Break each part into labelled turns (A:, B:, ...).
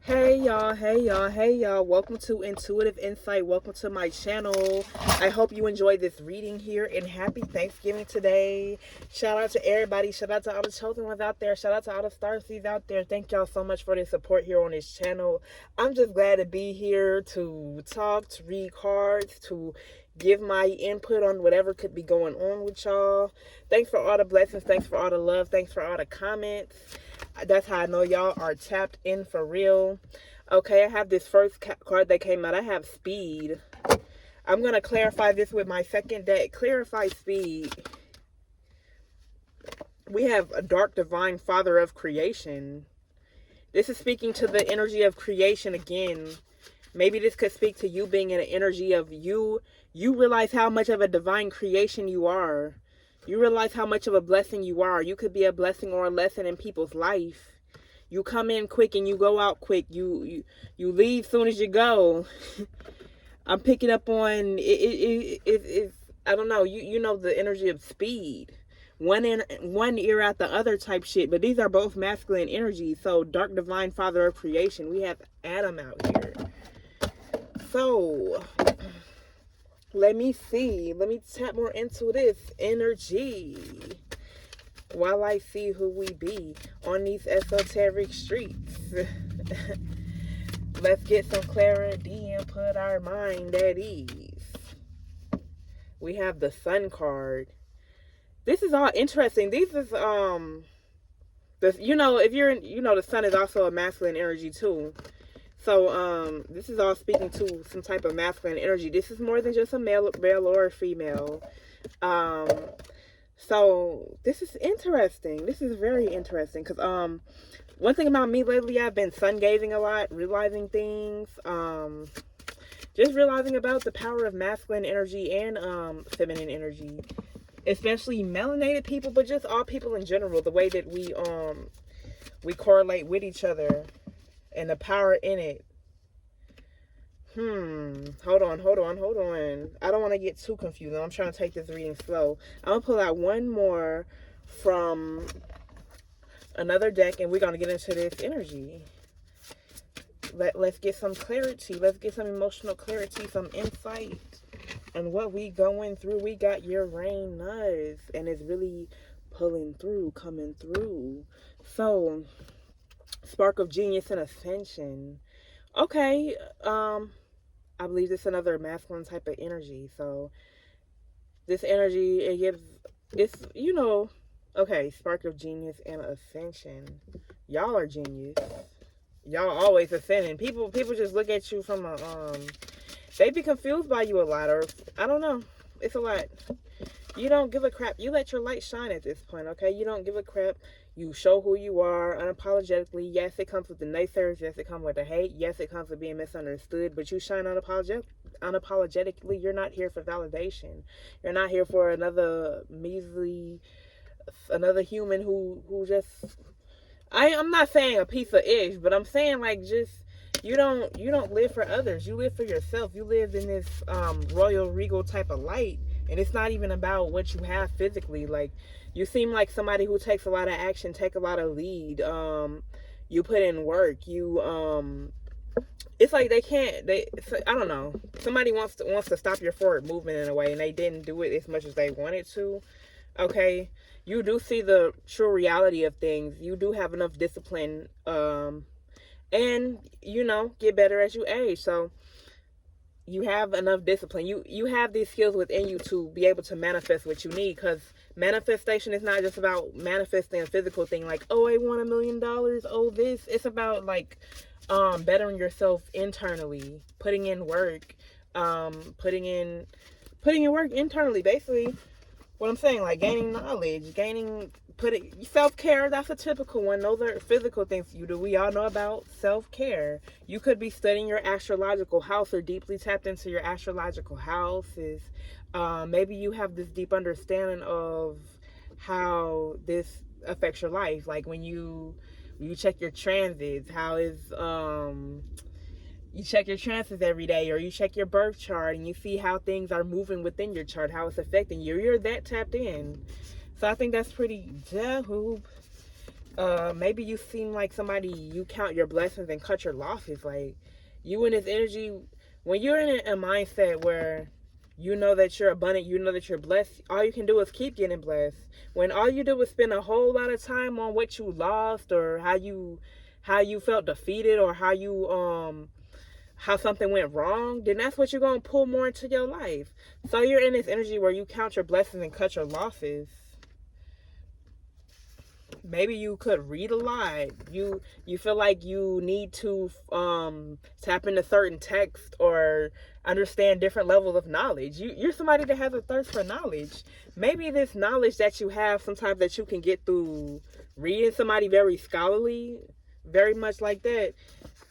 A: Hey y'all, hey y'all, hey y'all. Welcome to Intuitive Insight. Welcome to my channel. I hope you enjoyed this reading here and happy Thanksgiving today. Shout out to everybody. Shout out to all the chosen ones out there. Shout out to all the starseeds out there. Thank y'all so much for the support here on this channel. I'm just glad to be here to talk, to read cards, to give my input on whatever could be going on with y'all. Thanks for all the blessings. Thanks for all the love. Thanks for all the comments. That's how I know y'all are tapped in for real. Okay, I have this first card that came out. I have speed. I'm going to clarify this with my second deck. Clarify speed. We have a dark divine father of creation. This is speaking to the energy of creation again. Maybe this could speak to you being in an energy of you realize how much of a divine creation you are. You realize how much of a blessing you are. You could be a blessing or a lesson in people's life. You come in quick and you go out quick. You leave soon as you go. I'm picking up on it. I don't know. You know the energy of speed. One ear out the other type shit. But these are both masculine energies. So dark divine father of creation. We have Adam out here. So let me see. Let me tap more into this energy while I see who we be on these esoteric streets. Let's get some clarity and put our mind at ease. We have the Sun card. This is all interesting. These is if you're in, the Sun is also a masculine energy too. So, this is all speaking to some type of masculine energy. This is more than just a male or a female. So this is interesting. This is very interesting because, one thing about me lately, I've been sun gazing a lot, realizing things, just realizing about the power of masculine energy and, feminine energy, especially melanated people, but just all people in general, the way that we correlate with each other. And the power in it. Hold on. I don't want to get too confused. I'm trying to take this reading slow. I'm going to pull out one more from another deck, and we're going to get into this energy. Let's get some clarity. Let's get some emotional clarity, some insight on what we going through. We got Uranus, and it's really pulling through, coming through. So spark of genius and ascension. Okay, I believe this is another masculine type of energy. So this energy, it gives this, okay, spark of genius and ascension. Y'all are genius. Y'all always ascending. People just look at you from a they be confused by you a lot, or I don't know. It's a lot. You don't give a crap. You let your light shine at this point, okay? You don't give a crap. You show who you are unapologetically. Yes, it comes with the naysayers. Yes, it comes with the hate. Yes, it comes with being misunderstood. But you shine unapologetically. You're not here for validation. You're not here for another human who just... I'm not saying a piece of ish, but I'm saying like just... You don't live for others. You live for yourself. You live in this royal regal type of light. And it's not even about what you have physically. Like, you seem like somebody who takes a lot of action, take a lot of lead. You put in work. It's like I don't know. Somebody wants to stop your forward movement in a way, and they didn't do it as much as they wanted to. Okay? You do see the true reality of things. You do have enough discipline, and, get better as you age. So, you have enough discipline. You have these skills within you to be able to manifest what you need, because manifestation is not just about manifesting a physical thing like, oh, I want $1 million, oh, this. It's about like bettering yourself internally, putting in work, putting in work internally. Basically what I'm saying, like gaining knowledge, self-care. That's a typical one. Those are physical things you do. We all know about self-care. You could be studying your astrological house or deeply tapped into your astrological houses. Maybe you have this deep understanding of how this affects your life. Like when you check your transits, you check your transits every day, or you check your birth chart and you see how things are moving within your chart, how it's affecting you. You're that tapped in. So I think that's pretty dope. Maybe you seem like somebody, you count your blessings and cut your losses. Like, you in this energy, when you're in a mindset where you know that you're abundant, you know that you're blessed, all you can do is keep getting blessed. When all you do is spend a whole lot of time on what you lost, or how you felt defeated, or how something went wrong, then that's what you're going to pull more into your life. So you're in this energy where you count your blessings and cut your losses. Maybe you could read a lot. You feel like you need to tap into certain text or understand different levels of knowledge. You're somebody that has a thirst for knowledge. Maybe this knowledge that you have sometimes that you can get through reading somebody very scholarly, very much like that,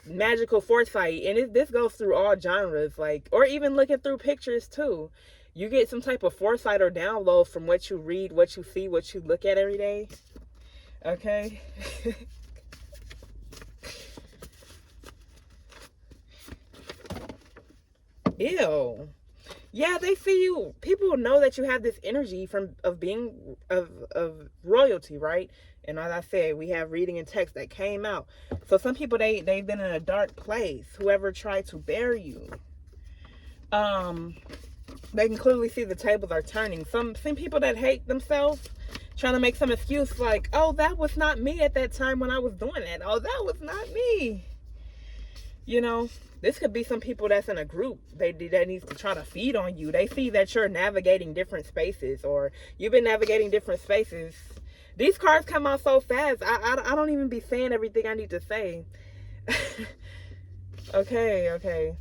A: magical foresight. And this goes through all genres, like, or even looking through pictures too. You get some type of foresight or download from what you read, what you see, what you look at every day. Okay. Ew. Yeah, they see you. People know that you have this energy of being of royalty, right? And as I said, we have reading and text that came out. So some people, they've been in a dark place. Whoever tried to bury you, they can clearly see the tables are turning. Some people that hate themselves, trying to make some excuse like, oh, that was not me at that time when I was doing that. Oh, that was not me. You know, this could be some people that's in a group that needs to try to feed on you. They see that you're navigating different spaces, or you've been navigating different spaces. These cards come out so fast. I don't even be saying everything I need to say. Okay.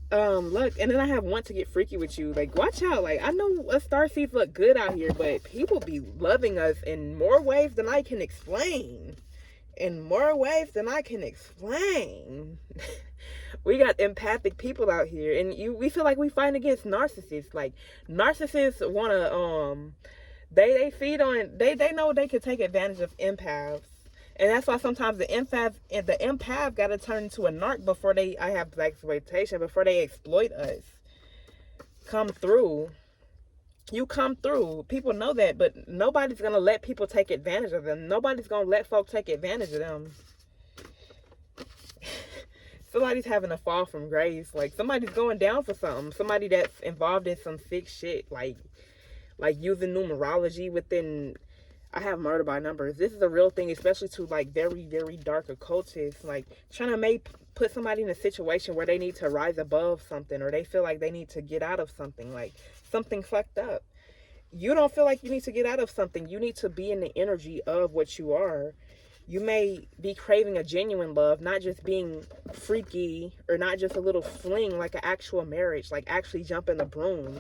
A: Look, and then I have want to get freaky with you. Like, watch out. Like, I know us starseeds look good out here, but people be loving us in more ways than I can explain. In more ways than I can explain. We got empathic people out here, and we feel like we fight against narcissists. Like, narcissists wanna they feed on, they know they could take advantage of empaths. And that's why sometimes the empath got to turn into a narc before I have black exploitation, before they exploit us. Come through. You come through. People know that, but nobody's going to let people take advantage of them. Nobody's going to let folks take advantage of them. Somebody's having a fall from grace. Like, somebody's going down for something. Somebody that's involved in some sick shit, like using numerology within... I have murder by numbers. This is a real thing, especially to like very, very dark occultists. Like, trying to put somebody in a situation where they need to rise above something, or they feel like they need to get out of something, like something fucked up. You don't feel like you need to get out of something. You need to be in the energy of what you are. You may be craving a genuine love, not just being freaky, or not just a little fling, like an actual marriage, like actually jumping the broom.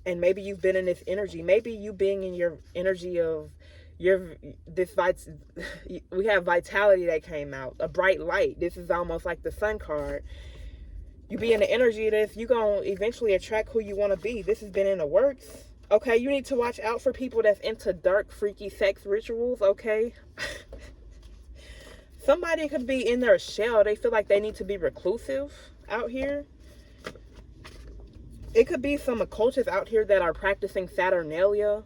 A: And maybe you've been in this energy. Maybe you being in your energy of we have vitality that came out, a bright light. This is almost like the sun card. You be in the energy of this, you gonna eventually attract who you want to be. This has been in the works. Okay, you need to watch out for people that's into dark, freaky sex rituals. Okay. Somebody could be in their shell. They feel like they need to be reclusive out here. It could be some occultists out here that are practicing Saturnalia.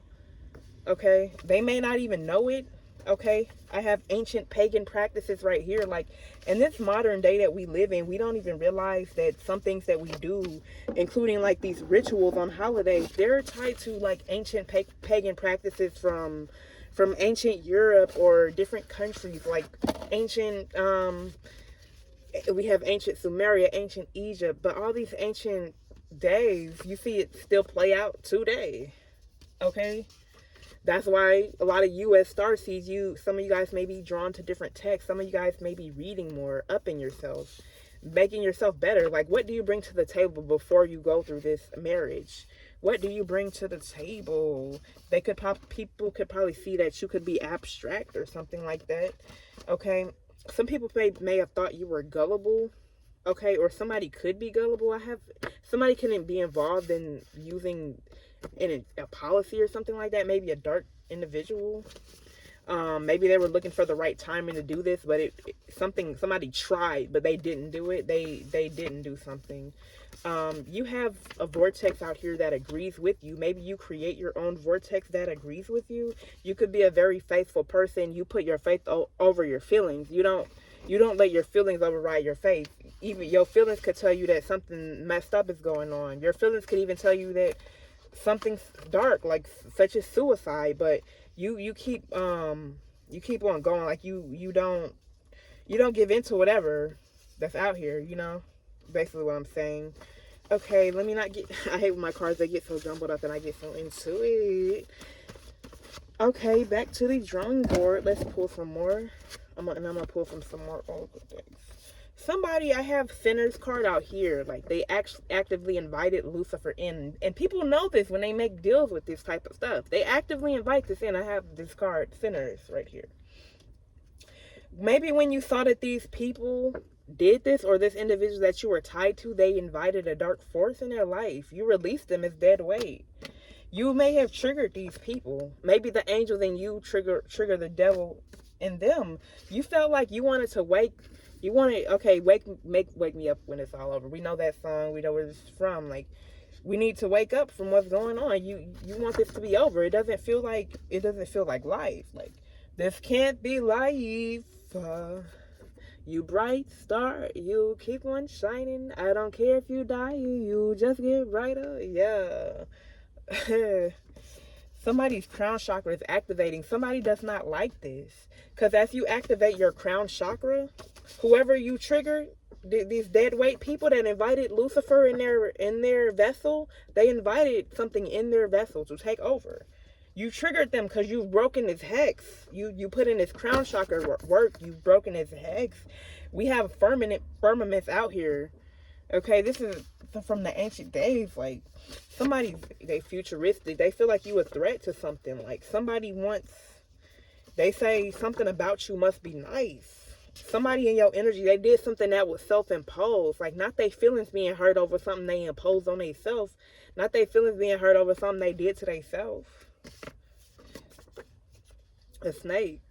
A: Okay, they may not even know it. Okay, I have ancient pagan practices right here. Like, in this modern day that we live in, we don't even realize that some things that we do, including like these rituals on holidays, they're tied to like ancient pagan practices from ancient Europe or different countries. Like ancient, we have ancient Sumeria, ancient Egypt, but all these ancient days, you see it still play out today. Okay. That's why a lot of U.S. starseeds, some of you guys may be drawn to different texts. Some of you guys may be reading more, upping yourself, making yourself better. Like, what do you bring to the table before you go through this marriage? What do you bring to the table? People could probably see that you could be abstract or something like that. Okay. Some people may have thought you were gullible. Okay. Or somebody could be gullible. Somebody couldn't be involved in using in a policy or something like that. Maybe a dark individual. Maybe they were looking for the right timing to do this, but somebody tried, but they didn't do it. They didn't do something. You have a vortex out here that agrees with you. Maybe you create your own vortex that agrees with you. You could be a very faithful person. You put your faith over your feelings. You don't let your feelings override your faith. Even your feelings could tell you that something messed up is going on. Your feelings could even tell you that something's dark, like such as suicide, but you keep on going. Like you don't give in to whatever that's out here, you know, basically what I'm saying. Okay, let me not get, I hate when my cards, they get so jumbled up and I get so into it. Okay, back to the drawing board. Let's pull some more. I'm gonna pull from some more oracle decks. Somebody, I have Sinner's card out here. Like, they actively invited Lucifer in. And people know this when they make deals with this type of stuff. They actively invite this in. I have this card, Sinners, right here. Maybe when you saw that these people did this, or this individual that you were tied to, they invited a dark force in their life. You released them as dead weight. You may have triggered these people. Maybe the angels in you trigger the devil in them. You felt like you wanted to wake me up when it's all over. We know that song. We know where it's from. Like, we need to wake up from what's going on. You want this to be over. It doesn't feel like life. Like, this can't be life. You bright star, you keep on shining. I don't care if you die, you just get brighter. Yeah. Somebody's crown chakra is activating. Somebody does not like this. Because as you activate your crown chakra, whoever you triggered, these dead weight people that invited Lucifer in their vessel, they invited something in their vessel to take over. You triggered them because you've broken his hex. You put in his crown chakra work. You've broken his hex. We have firmaments out here. Okay, this is from the ancient days. Like, somebody, they futuristic. They feel like you a threat to something. Like, somebody wants, they say something about you must be nice. Somebody in your energy, they did something that was self-imposed. Like, not their feelings being hurt over something they imposed on themselves. Not their feelings being hurt over something they did to themselves. A snake.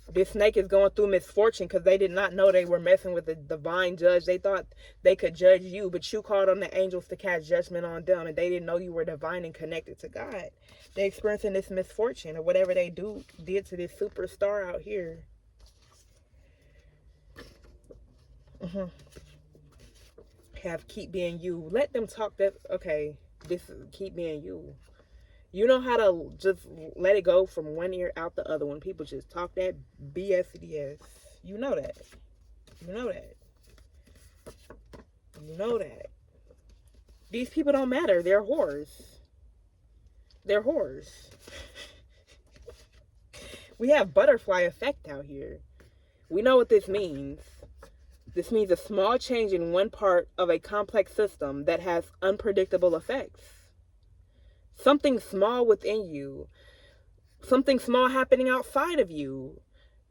A: This snake is going through misfortune because they did not know they were messing with the divine judge. They thought they could judge you, but you called on the angels to cast judgment on them, and they didn't know you were divine and connected to God. They're experiencing this misfortune or whatever they did to this superstar out here. Have keep being you. Let them talk that, okay, this keep being you. You know how to just let it go from one ear out the other when people just talk that BSDS. You know that. You know that. You know that. These people don't matter. They're whores. They're whores. We have butterfly effect out here. We know what this means. This means a small change in one part of a complex system that has unpredictable effects. Something small within you. Something small happening outside of you.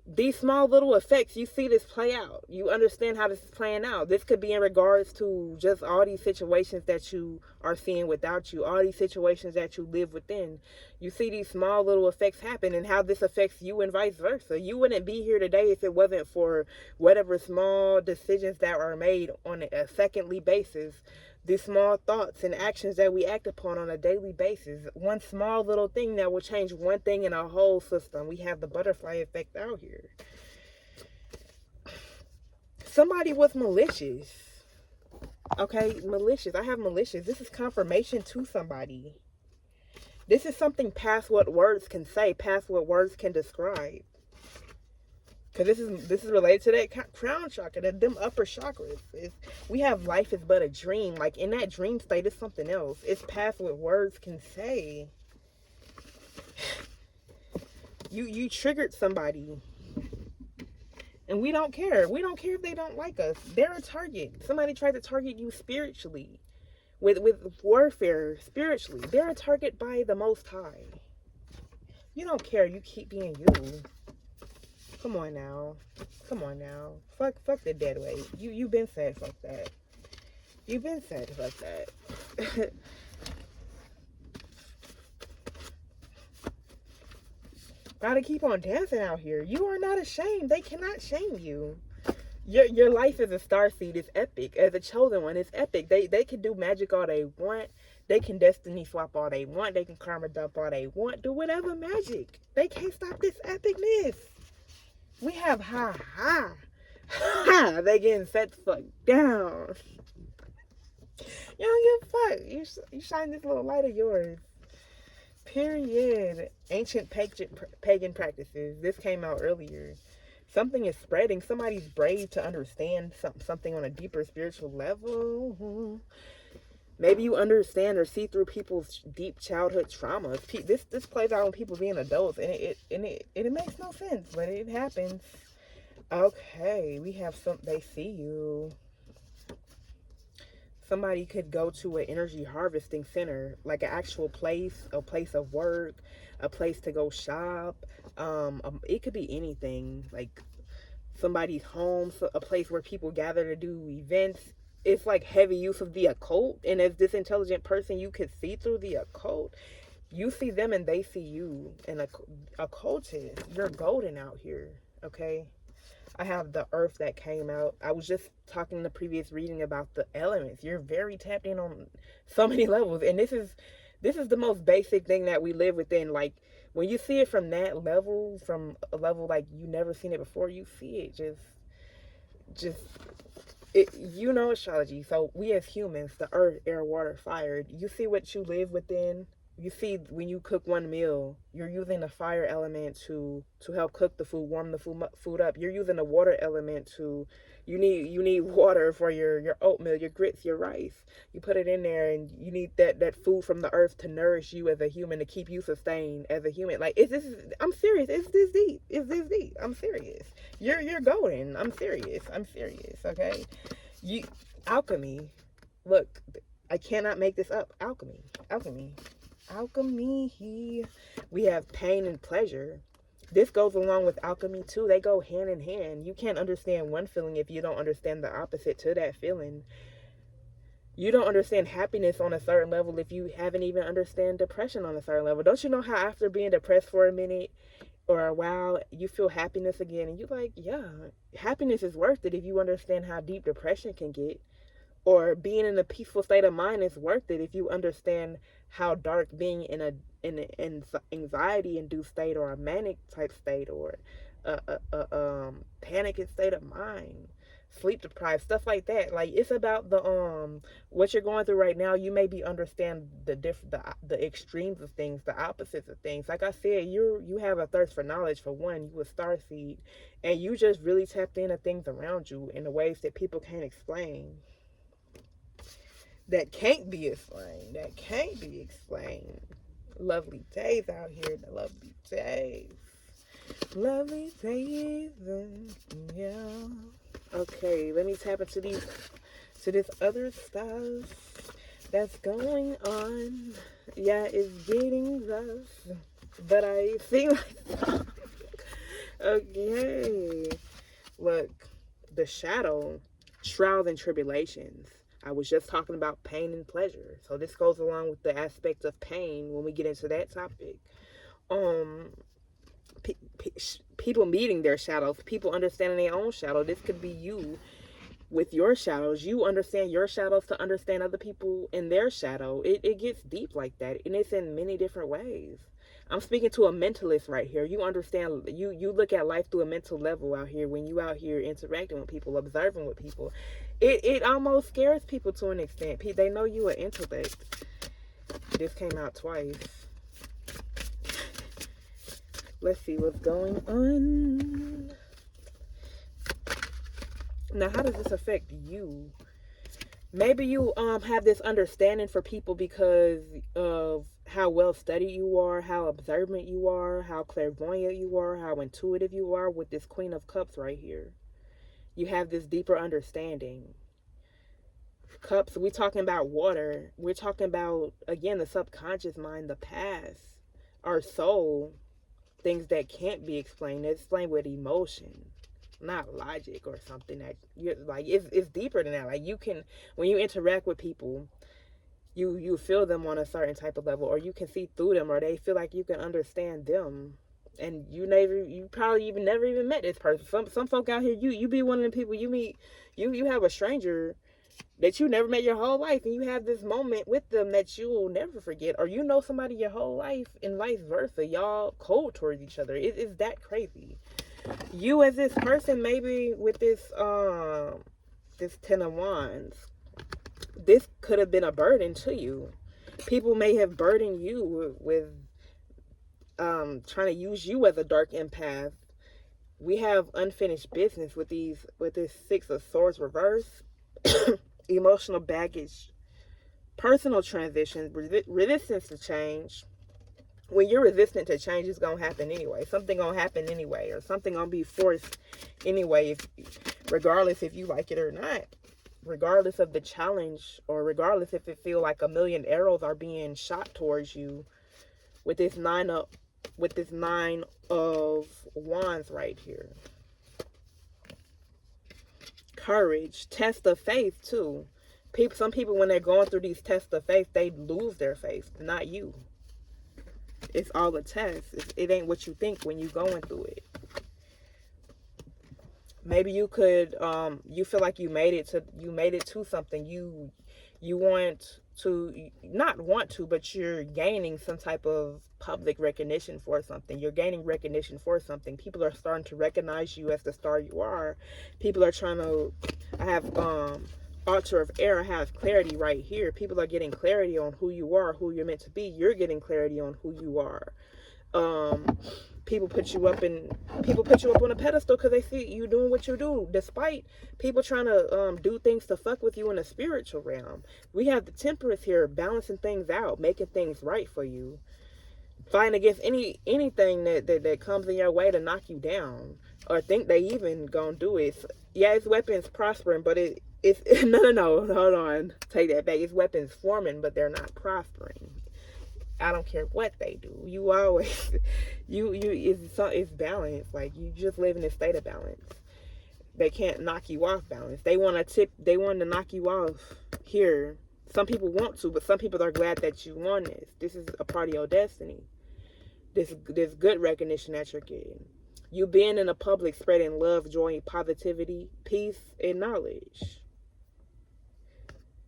A: These small little effects, you see this play out. You understand how this is playing out. This could be in regards to just all these situations that you are seeing without you. All these situations that you live within. You see these small little effects happen and how this affects you and vice versa. You wouldn't be here today if it wasn't for whatever small decisions that are made on a secondly basis. These small thoughts and actions that we act upon on a daily basis. One small little thing that will change one thing in a whole system. We have the butterfly effect out here. Somebody was malicious. Okay, malicious. I have malicious. This is confirmation to somebody. This is something past what words can say, past what words can describe. Because this is related to that crown chakra, them upper chakras. We have life is but a dream. Like, in that dream state, it's something else. It's past what words can say. You triggered somebody. And we don't care. We don't care if they don't like us. They're a target. Somebody tried to target you spiritually. With warfare, spiritually. They're a target by the Most High. You don't care. You keep being you. Come on now. Come on now. Fuck the dead weight. You've been said fuck that. You've been said fuck that. Gotta keep on dancing out here. You are not ashamed. They cannot shame you. Your life as a starseed is epic. As a chosen one, it's epic. They can do magic all they want. They can destiny swap all they want. They can karma dump all they want. Do whatever magic. They can't stop this epicness. We have ha ha. Ha! They getting set the fuck down. You don't give a fuck. You shine this little light of yours. Period. Ancient pagan practices. This came out earlier. Something is spreading. Somebody's brave to understand something on a deeper spiritual level. Maybe you understand or see through people's deep childhood traumas. This plays out when people being adults, and it makes no sense, but it happens. Okay, we have they see you. Somebody could go to an energy harvesting center, like an actual place, a place of work, a place to go shop. It could be anything, like somebody's home, a place where people gather to do events. It's like heavy use of the occult. And as this intelligent person, you could see through the occult. You see them and they see you. And occultist, you're golden out here, okay? I have the earth that came out. I was just talking in the previous reading about the elements. You're very tapped in on so many levels. And this is the most basic thing that we live within. Like, when you see it from that level, from a level like you never seen it before, you see it you know astrology. So we as humans, the earth, air, water, fire, you see what you live within. You see, when you cook one meal, you're using the fire element to help cook the food, warm the food up. You're using the water element you need water for your oatmeal, your grits, your rice. You put it in there, and you need that food from the earth to nourish you as a human, to keep you sustained as a human. Like, I'm serious. It's this deep. It's this deep. I'm serious. You're golden. I'm serious. Okay? Alchemy. Look, I cannot make this up. Alchemy. We have pain and pleasure. This goes along with alchemy too. They go hand in hand. You can't understand one feeling if you don't understand the opposite to that feeling. You don't understand happiness on a certain level if you haven't even understand depression on a certain level. Don't you know how after being depressed for a minute or a while, you feel happiness again, and you're like, yeah, happiness is worth it if you understand how deep depression can get. Or being in a peaceful state of mind is worth it if you understand how dark being in an anxiety induced state, or a manic type state, or a panic state of mind, sleep deprived, stuff like that. Like, it's about the what you're going through right now. You maybe understand the extremes of things, the opposites of things. Like I said, you have a thirst for knowledge. For one, you a starseed, and you just really tapped into things around you in the ways that people can't explain. That can't be explained. Lovely days out here. The lovely days. Yeah. Okay, let me tap into this other stuff that's going on. Yeah, it's getting rough, but I feel like okay. Look, the shadow, trials and tribulations. I was just talking about pain and pleasure. So this goes along with the aspect of pain when we get into that topic. People meeting their shadows, people understanding their own shadow. This could be you with your shadows. You understand your shadows to understand other people in their shadow. It gets deep like that, and it's in many different ways. I'm speaking to a mentalist right here. You understand, you look at life through a mental level out here when you out here interacting with people, observing with people. It almost scares people to an extent. They know you an intellect. This came out twice. Let's see what's going on. Now, how does this affect you? Maybe you have this understanding for people because of how well studied you are, how observant you are, how clairvoyant you are, how intuitive you are with this Queen of Cups right here. You have this deeper understanding. Cups, we're talking about water. We're talking about, again, the subconscious mind, the past, our soul, things that can't be explained. It's explained with emotion, not logic or something that you're like, it's deeper than that. Like, you can, when you interact with people, you feel them on a certain type of level, or you can see through them, or they feel like you can understand them. and you probably even never even met this person. Some folk out here, you be one of the people you meet, you have a stranger that you never met your whole life, and you have this moment with them that you will never forget, or you know somebody your whole life and vice versa. Y'all cold towards each other. It's that crazy. You as this person, maybe with this 10 of Wands, this could have been a burden to you. People may have burdened you with trying to use you as a dark empath. We have unfinished business with this 6 of Swords reverse. Emotional baggage, personal transitions, resistance to change. When you're resistant to change, it's gonna happen anyway. Something gonna happen anyway, or something gonna be forced anyway, regardless if you like it or not, regardless of the challenge, or regardless if it feel like a million arrows are being shot towards you. With this nine of Wands right here. Courage, test of faith too. Some people, when they're going through these tests of faith, they lose their faith. Not you. It's all a test. It ain't what you think when you're going through it. Maybe you could, you feel like you made it to something. You want to, not want to, but you're gaining some type of public recognition for something. You're gaining recognition for something. People are starting to recognize you as the star you are. People are trying to, I have altar of air, I have clarity right here. People are getting clarity on who you are, who you're meant to be. You're getting clarity on who you are. People put you up on a pedestal because they see you doing what you do, despite people trying to do things to fuck with you in the spiritual realm. We have the Temperance here, balancing things out, making things right for you, fighting against anything that comes in your way to knock you down, or think they even gonna do it. Yeah, it's weapons prospering, but it's no, hold on, take that back. It's weapons forming, but they're not prospering. I don't care what they do. You always, it's balance. Like, you just live in a state of balance. They can't knock you off balance. They want to knock you off here. Some people want to, but some people are glad that you won this. This is a part of your destiny. This good recognition that you're getting. You being in the public, spreading love, joy, positivity, peace, and knowledge.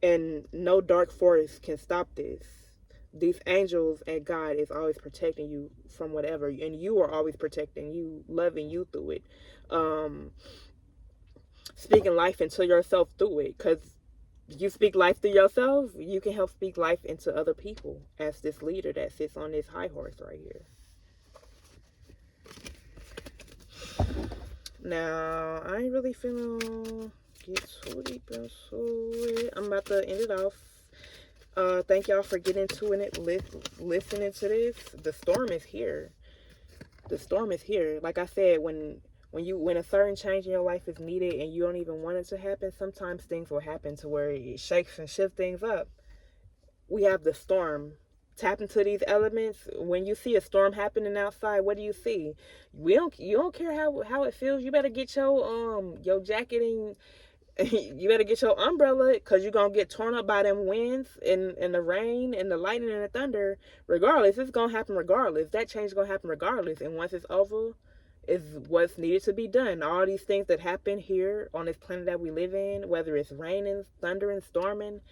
A: And no dark force can stop this. These angels and God is always protecting you from whatever, and you are always protecting you, loving you through it, speaking life into yourself through it, because you speak life through yourself, you can help speak life into other people as this leader that sits on this high horse right here. Now, I ain't really finna get too deep into it. I'm about to end it off. Thank y'all for getting to it, listening to this. The storm is here. The storm is here. Like I said, when a certain change in your life is needed and you don't even want it to happen, sometimes things will happen to where it shakes and shifts things up. We have the storm. Tap into these elements. When you see a storm happening outside, what do you see? You don't care how it feels. You better get your jacket and you better get your umbrella, because you're going to get torn up by them winds and the rain and the lightning and the thunder. Regardless, it's going to happen regardless. That change is going to happen regardless. And once it's over, is what's needed to be done. All these things that happen here on this planet that we live in, whether it's raining, thundering, storming,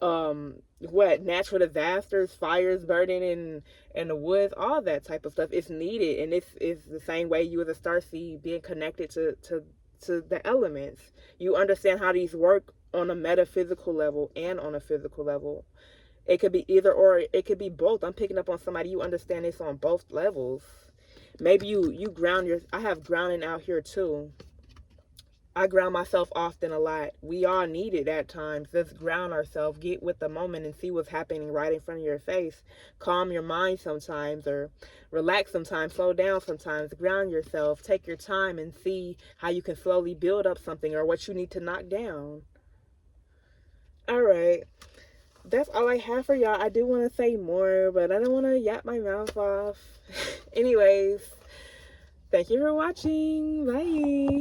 A: natural disasters, fires burning in the woods, all that type of stuff, it's needed. And it's the same way you as a starseed being connected to the elements. You understand how these work on a metaphysical level and on a physical level. It could be either or, it could be both. I'm picking up on somebody, you understand this on both levels. Maybe you ground I have grounding out here too. I ground myself often a lot. We all need it at times. Let's ground ourselves, get with the moment and see what's happening right in front of your face. Calm your mind sometimes, or relax sometimes, slow down sometimes, ground yourself, take your time and see how you can slowly build up something or what you need to knock down. All right. That's all I have for y'all. I do want to say more, but I don't want to yap my mouth off. Anyways, thank you for watching. Bye.